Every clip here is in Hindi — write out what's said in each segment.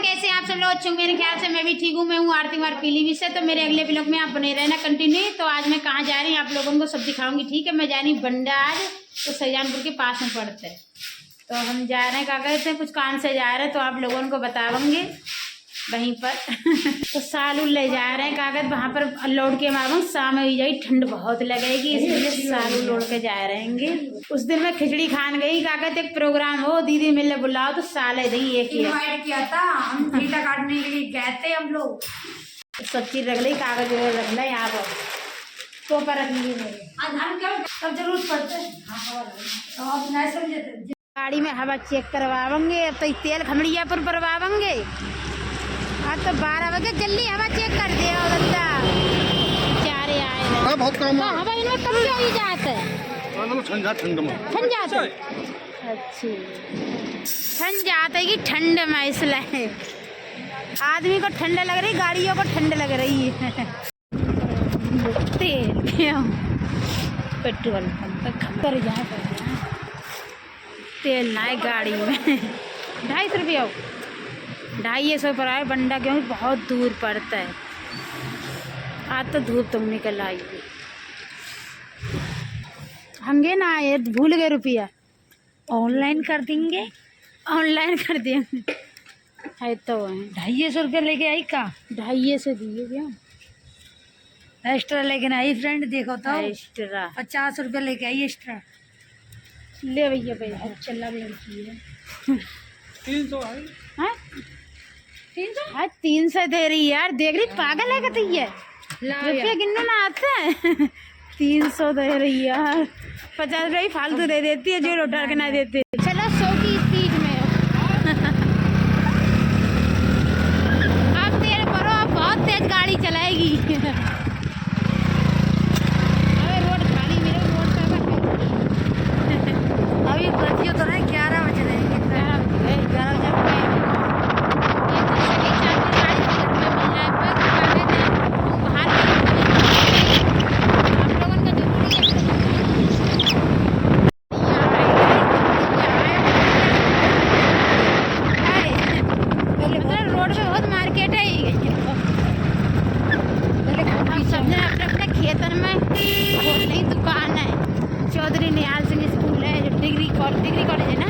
कैसे आप सब लोग अच्छे होंगे? मेरे ख्याल से मैं भी ठीक हूँ। मैं हूँ आरती कुमार पीलीभीत से। तो मेरे अगले ब्लॉग में आप बने रहना कंटिन्यू। तो आज मैं कहाँ जा रही हूँ आप लोगों को सब दिखाऊंगी, ठीक है। मैं जा रही हूँ बंडार, तो सजानपुर के पास में पड़ता है। तो हम जा रहे हैं, क्या कहते हैं, कुछ काम से जा रहे हैं, तो आप लोगों को बताएंगे वहीं पर। तो सालू ले जा रहे हैं कागज, वहाँ पर लौट के मारूँ शाम में जाई, ठंड बहुत लगेगी, इसलिए सालू लौट के जा रहेंगे। उस दिन मैं खिचड़ी खान गई, कागज एक प्रोग्राम हो, दीदी मिले बुलाओ, तो साले दी एक इनवाइट किया था, हम फीता काटने के लिए गए थे हम लोग। सब चीज रख ली, कागज रख ला यहाँ पर, तो पर रख लीजिए मेरे तब जरूर पड़ते हैं। गाड़ी में हवा चेक करवाएंगे। अब तो तेल खमड़िया पर भरवाएंगे। आज तो 12 बजे जल्दी हवा चेक कर दे बंदा, बेचारे आए बहुत काम है। हवा इनमें कब क्या ही जाता है, ठंड में ठंड जाता है। अच्छी ठंड जाता है कि ठंड में, इसलिए आदमी को ठंड लग रही, गाड़ियों को ठंड लग रही है। तेल पेट्रोल पंप पर खतर जा, तेल ना है गाड़ी में। 250 रुपया, 250 पर आए बंडा, क्योंकि बहुत दूर पड़ता है। आज तो धूप तुम निकल आई, हंगे ना आए, भूल गए रुपया। ऑनलाइन कर देंगे, ऑनलाइन कर देंगे है तो 250 रुपया लेके आई का, 250 दिए क्या एक्स्ट्रा लेके आई फ्रेंड, देखो तो एक्स्ट्रा 50 रुपया लेके आई एक्स्ट्रा। ले भैया पैसा, चला लड़की है 300 है। हाँ 300 दे रही यार, देख रही पागल है कती है, रुपये गिनने ना आते हैं। 300 दे रही यार, 50 रुपये फालतू दे देती है, जो उठा के ना देते। चलो 100 की स्पीड में आप तेल भरो, आप बहुत तेज गाड़ी चलाएगी। अबे रोड खाली, मेरे रोड पर अभी बजियो तो है 11 बज रहे हैं। 11 बजे दुकान है, चौधरी निहाल सिंह स्कूल है, जो डिग्री कॉलेज है ना।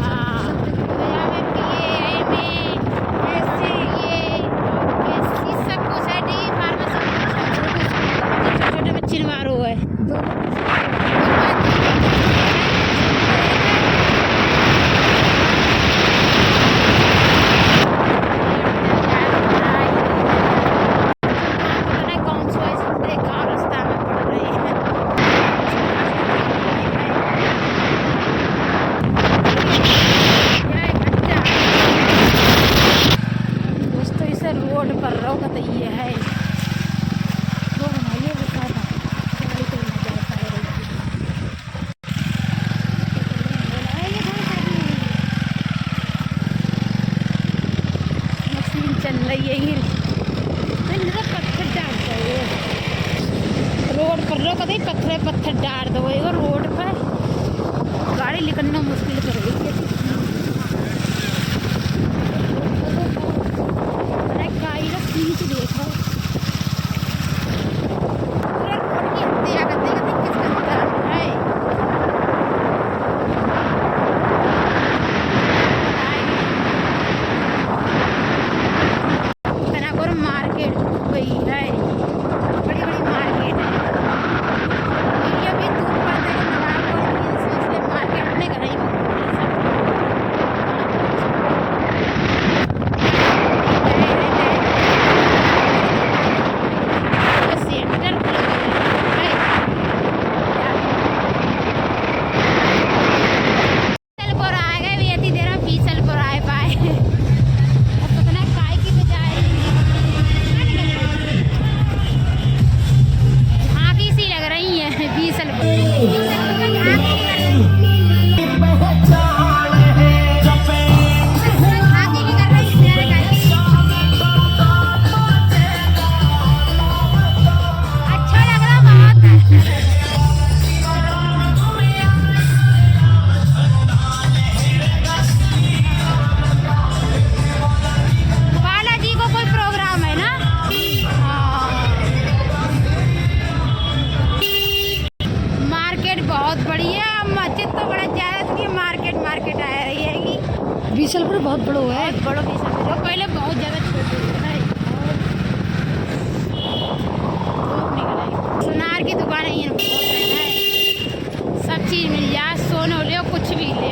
हाँ सब कुछ है, डी फार्मेसी, छोटे बच्चे मारो है। रोड पर रहो तो ये है वो बनाइए, मशीन चल रही है, ये पत्थर डाल दो रोड पर, रहो कभी पत्थर डाल दो रोड पर, गाड़ी निकलना मुश्किल कर रही है। खींच देखो पूरा रोड की हत्या कर देगा, किस तरफ है तनापुर मार्केट वही है, बड़ी बड़ी मार्केट है। ये भी दूर पड़ता है, इसलिए मार्केट अपने घर ही बहुत बड़ो है। बहुत बड़ो पीस है जो पहले बहुत ज़्यादा छोटे है। धूप निकल आई। सुनार की दुकान है, सब चीज़ मिल जाए, सोनो ले कुछ भी ले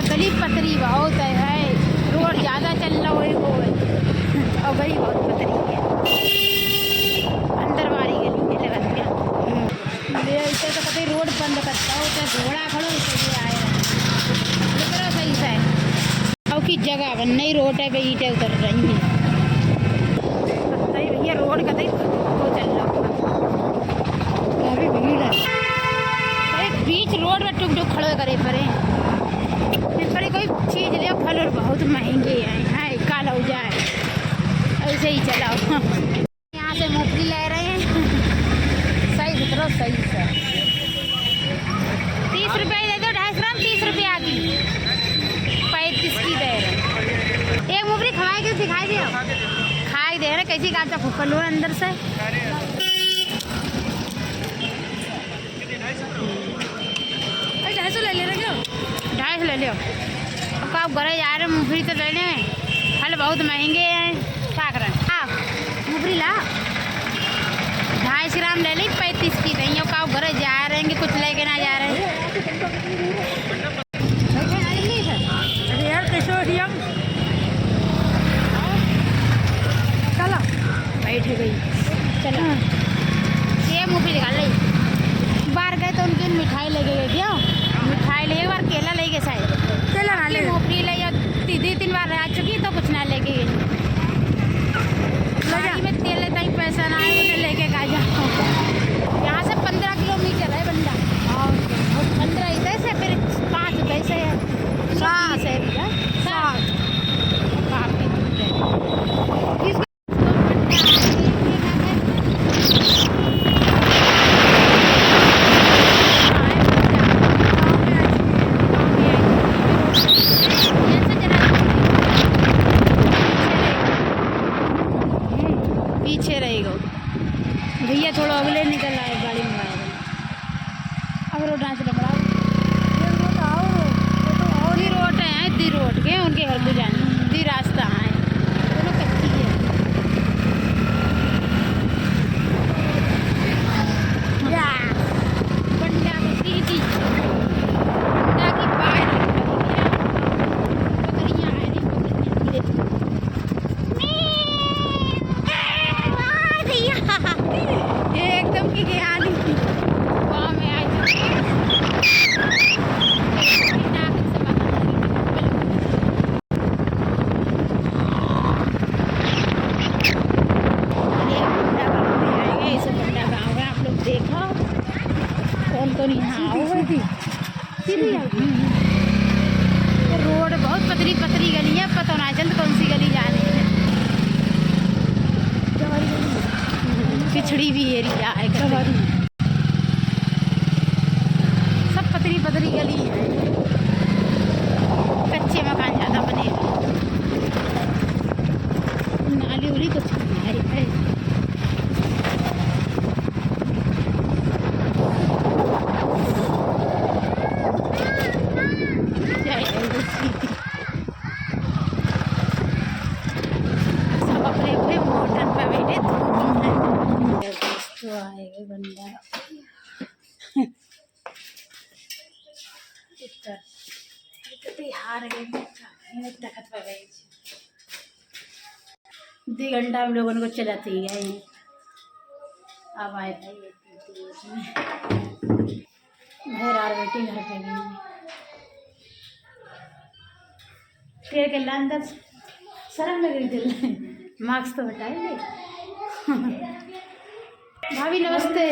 गली पतरी बहुत है, रोड ज़्यादा चल रहा वही वो है और गली बहुत पतरी है, अंदर वाली गली है ले ऐसे तो कभी रोड बंद करता हो तो घोड़ा खड़ो इसे आए करो सही से गाँव की जगह बन नहीं, रोड है पे ईटें उतर रही हैं भैया रोड का तो चल रहा काफी भीड़ है। अरे बीच रोड में टुक टुक खड़े करे पड़े पर कोई चीज़ ले फल और बहुत महंगे हैं काला हो जाए ऐसे ही चलाओ। यहाँ से मूंगफली ले रहे हैं सही सुथरा सही से 30 रुपये दे दो, 250 ग्राम 30 रुपया की 35 की दे रहे। एक मूंगफली खवाए के दिखाई दे खाई दे रहे कैसी काटा फूफल हो अंदर से। 250 ले ले रहे हो? 250 ले लो। अब आप घर जा रहे मूंगफली तो लेने फल बहुत महंगे हैं क्या करें। हाँ मूंगफली ला 250 ग्राम ले ली 35 की नहीं हो का घर जा रहे हैं कुछ लेके ना जा रहे हैं। अरे यार कैसे रियम चलो बैठ गई चलो ये मूंगफली निकाल ली। बाहर गए तो उनकी मिठाई लेके गए क्या मिठाई ले एक बार केला लेके शायद केला ना ले मूंगफली ले 3 बार आ चुकी तो कुछ ना लेके गई। गाड़ी में तेल लेता ही पैसा ना आए तो लेके खा जाओ। यहाँ से 15 किलोमीटर है बंदा 15 इधर से फिर 5 रुपये से है 7 है भैया 7 काफी दूर है। पीछे रहेगा भैया थोड़ा अगले निकल आए गाड़ी में आए अब रोड से पकड़ा दी रोड है दी रोड के उनके घर को जाने दी रास्ता है दोनों कच्ची है। बंडा को सीधी बंडा की बाहर बकरियां है नहीं बकरियां एकदम की गया गाँव में आए गाँव में आप लोग देखो कौन कौन यहाँ आओ रोड बहुत पतली पतली गली है पता ना चंद कौन सी गली जा रही है पिछड़ी भी एरिया है सब पतली पतली गली है कच्चे मकान ज़्यादा बने नाली उली कुछ नहीं है। सब अपने अपने मोटर पे बैठे धूप में तो आएगा बंदा हार गए तखत पर गई 2 घंटा हम लोगों को चलाते ही गए अब आए भाई घर आ बैठे घर पे गई फिर के अंदर शर्म लग रही थी मास्क तो हटाएंगे। भाभी नमस्ते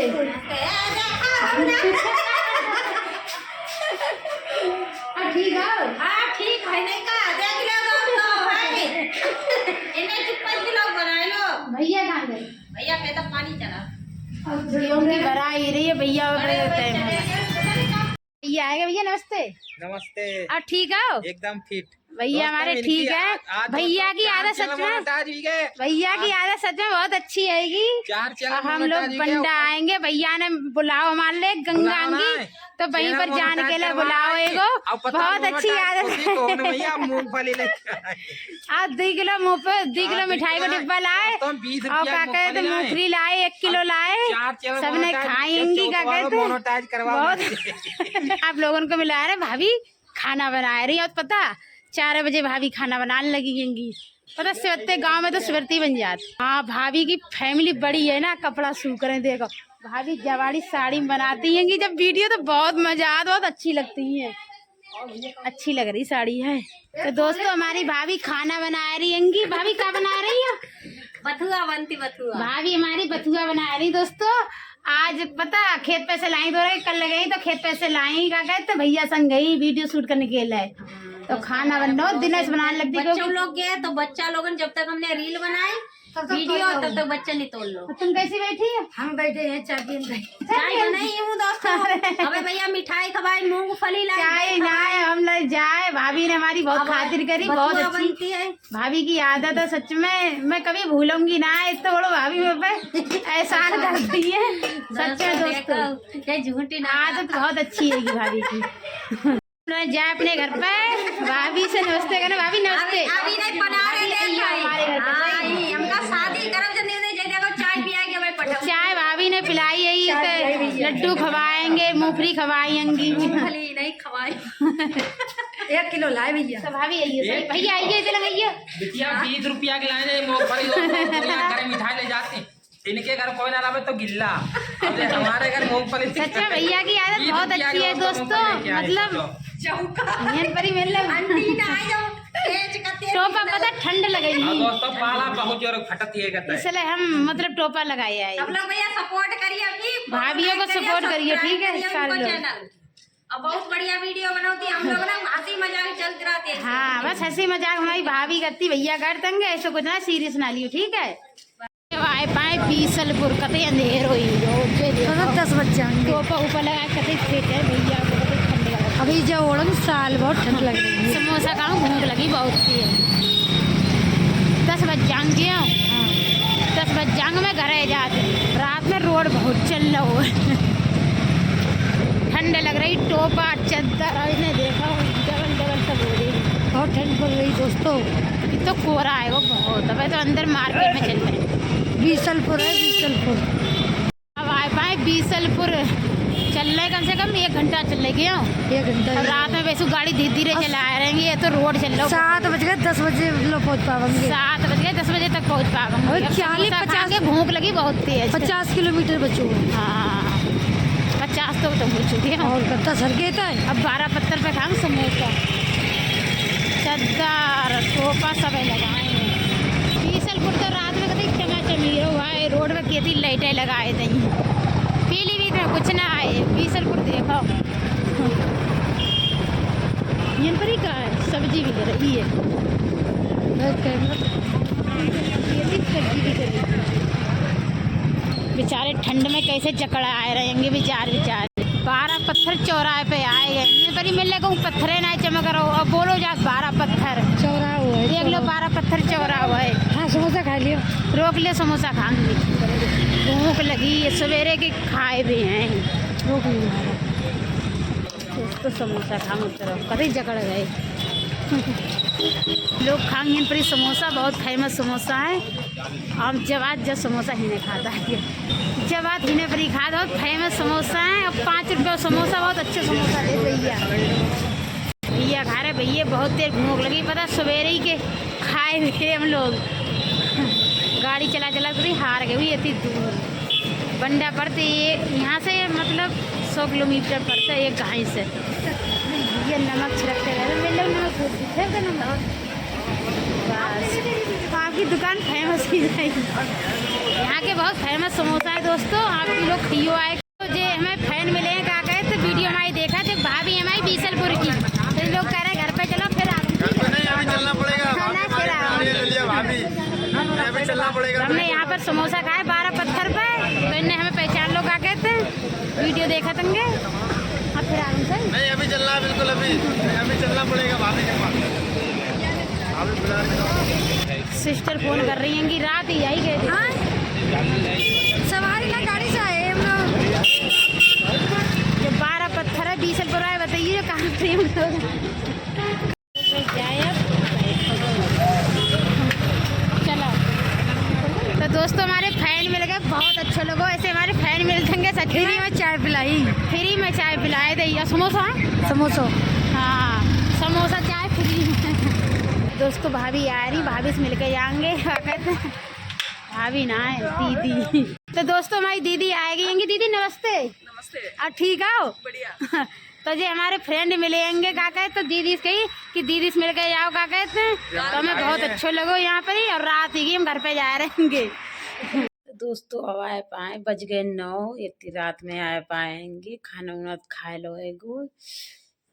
ठीक है हाँ ठीक है नहीं का आधा किलो तो है इन्हें 5 किलो बनाए लो भैया कहाँ गए भैया कहता पानी चला अब झुड़ियों की भराई रही है भैया होते हैं भैया आएगा भैया नमस्ते नमस्ते ठीक है एकदम फिट भैया हमारे ठीक है। भैया की आदत सच में बहुत अच्छी आएगी। और हम लोग बंडा आएंगे, भैया ने बुलाओ हमारे लिए गंगांगी, तो वहीं पर जाने के लिए बुलाओ एगो। बहुत अच्छी आदत है। आप 2 किलो मुँह पे 2 किलो मिठाई का डिब्बा लाए और क्या कहते मूंगफली लाए, 1 किलो लाए, सबने खाएंगी। क्या कहते बहुत आप लोगों को मिला रहे। भाभी खाना बना रही और पता 4 बजे भाभी खाना बनाने लगेंगी। पता सवेरे गांव में तो सवेरे बन जाती। हाँ भाभी की फैमिली बड़ी है ना, कपड़ा सूख रहे देखो। भाभी जवाड़ी साड़ी बनाती हैं जब वीडियो तो बहुत मजा आता, बहुत अच्छी लगती है। अच्छी लग रही साड़ी है। तो दोस्तों हमारी भाभी खाना बना रही है। भाभी क्या बना रही है? बथुआ बनती बथुआ। भाभी हमारी बथुआ बना रही। दोस्तों आज पता खेत पैसे लाई तो कल गई तो खेत पैसे लाई। क्या कहते भैया संग गई वीडियो शूट करने के लिए, तो खाना बनना दिनेश बनाने लगती। बच्चों लोग गए तो बच्चा लोगन जब तक हमने रील बनाए वीडियो तब तक बच्चा नहीं तोड़ लो। तुम कैसी बैठी है? हम बैठे हैं चाय नहीं हूँ दोस्तों। हमें भैया मिठाई खवाई, मूंगफली लाई, चाय नाए हम लोग जाए। भाभी ने हमारी बहुत खातिर करी, बहुत अच्छी है भाभी की आदत है। सच में मैं कभी भूलूंगी ना, इतना बड़ो भाभी मेरे पे एहसान करती है। सच में दोस्तों झूठी आदत बहुत अच्छी है भाभी की। जाए अपने घर पे, भाभी से नमस्ते करना। भाभी नमस्ते। अभी नहीं बना रहे हमारे घर पे हमका शादी करब जब नहीं चाय पियाएंगे भाई पटा। चाय भाभी ने पिलाई है, लड्डू खवाएंगे, मूंगफली खवाएंगी। मूंगफली नहीं खवाई 1 किलो लाए भैया। तो भाभी आइए, भैया आइए इधर आइए। बिटिया 20 रुपया के लाए मूंगफली मिठाई ले जाते। इनके घर कोई ना लावे तो गिल्ला, हमारे घर मूंगफली। सच्चा भैया की आदत बहुत अच्छी है दोस्तों। मतलब टोपा पता ठंड लगेगी दोस्तों, पाला बहुत जोर फटती है इसलिए हम मतलब टोपा लगाए आए। सब लोग भैया सपोर्ट करिए, भाभियों को सपोर्ट करिए, ठीक है सारे लोग। अब बहुत बढ़िया वीडियो बनाती हम लोग ना, हंसी मजाक चलते रहते हैं। हाँ बस हंसी मजाक हमारी भाभी करती, भैया कर देंगे, ऐसा कुछ ना सीरियस ना लियो, ठीक है। आए पाए बीसलपुर कते अंधेर हुई 10 बज जाएंगे। टोपा ऊपर लगा कते फिट है भैया को, ठंड लगा। अभी जो ओढ़ साल बहुत ठंड लग रही है। समोसा खाऊं, भूख लगी बहुत थी। 10 बज जाएंगे। 10 बज जाएंगे मैं घरे जाते। रात में रोड बहुत चल रहा हो, ठंड लग रही। टोपा चद्दर ने देखा डबल सब हो रही, बहुत ठंड पड़ रही दोस्तों। तो कोहरा है वो बहुत। अब तो अंदर मार्केट में चल रहे हैं। बीसलपुर है, बीसलपुर। अब आए पाए बीसलपुर चल रहे कम से कम 1 घंटा चल रहे। 1 घंटा रात में वैसे गाड़ी धीरे धीरे चला रहेंगे। ये तो रोड चल रहा है। 7 बज गए 10 बजे लोग पहुँच पाएंगे। 7 बज गए 10 बजे तक पहुँच पाएंगे। 40-50 भूख लगी बहुत तेज। 50 किलोमीटर बचो। हाँ 50 तो हो चुके हैं। और कत्ता सर के था। अब 12 पत्थर पे खाएंगे समोसा, चद्दर टोपा सब लगाए। बीसलपुर तो रात में कभी चमीर हुआ है। रोड में खेती लाइटें लगाए थे। पीलीभीत में कुछ ना आए। बीसलपुर देखो यहाँ पर ही कहा है सब्जी भी कर रही है। बेचारे ठंड में कैसे चकड़ा आए रहेंगे बेचारे। 12 पत्थर चौराहे पे आए हैं। यहाँ पर ही मिलने को पत्थरे ना चमक रहा हो। अब बोलो जा 12 पत्थर चौराहा हुआ है। देख लो 12 पत्थर चौराहा हुआ है। हाँ समोसा खा लियो, रोक लियो समोसा खाएंगे। भूख लगी है, सवेरे के खाए भी हैं। रोक लियो तो समोसा खाऊँ तरफ कभी जकड़ गए। लोग खाएंगे पर समोसा बहुत फेमस समोसा है। हम जवाब जब समोसा ही नहीं खाता है। जवाब ही पर ही खा बहुत फेमस समोसा है। अब 5 रुपये समोसा, बहुत अच्छे समोसा दे भैया। भैया खा रहे भैया, बहुत देर भूख लगी। पता सवेरे ही के खाए हुए हम लोग। गाड़ी चला चला कर हार गए हुई इतनी दूर। बंडा पड़ते यहाँ से मतलब 100 किलोमीटर पड़ता है एक गाय से। ये नमक छिड़कते गए मेरे लोग नमक बस। आपकी दुकान फेमस ही जाएगी। यहाँ के बहुत फेमस समोसा है दोस्तों। आप भी लोग खियो आए तो जो हमें फैन मिले हैं। क्या कहे तो वीडियो हमारी देखा थे भाभी हमारी बीसलपुर की, तो लोग कह रहे घर पे चलो फिर चलना पड़ेगा। हमने यहाँ पर समोसा खाए 12 पत्थर पे, तो इन्हें हमें पहचान लो। क्या कहते हैं वीडियो देखा तंगे। अब फिर आगे से नहीं अभी चलना बिल्कुल, अभी चलना पड़ेगा भाभी के पास। सिस्टर फोन कर रही हैं कि रात ही आई गए थे। हाँ? सवारी ना गाड़ी से आए हम लोग। जो 12 पत्थर है 20 रुपये है, बताइए जो कहाँ प्रेम जाए अब। चलो तो दोस्तों हमारे फैन मिल गए, बहुत अच्छे लोगों, ऐसे हमारे फैन मिल जाएंगे सच फ्री में चाय पिलाई। फ्री में चाय पिलाए थे या समोसा। समोसा। हाँ समोसा चाय फ्री में। दोस्तों भाभी आ रही, भाभी से मिल के जाएंगे। क्या कहते हैं भाभी ना है दीदी। तो दोस्तों हमारी दीदी आएगी। दीदी नमस्ते। नमस्ते। ठीक आओ बढ़िया। तो जी हमारे फ्रेंड मिलेंगे क्या कहते, तो दीदी से कही कि दीदी से मिल के जाओ क्या कहते हैं, तो हमें बहुत अच्छे लगो यहाँ पर ही, और रात ही हम घर पे जा रहेंगे। दोस्तों अब आए पाए, बज गए 9, इतनी रात में आए पाएंगे, खाना वाना खा लो एगो।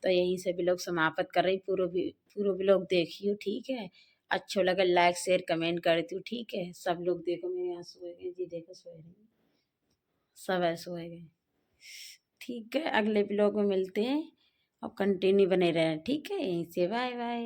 तो यहीं से भी लोग समाप्त कर रही, पूरा भी लोग देखियो ठीक है। अच्छो लगे लाइक शेयर कमेंट करती हूँ ठीक है। सब लोग देखो मेरे यहाँ सोए गए जी, देखो सोए रहे सब ऐसे सोए गए ठीक है। अगले ब्लॉग में मिलते हैं और कंटिन्यू बने रहें ठीक है। यहीं से बाय बाय।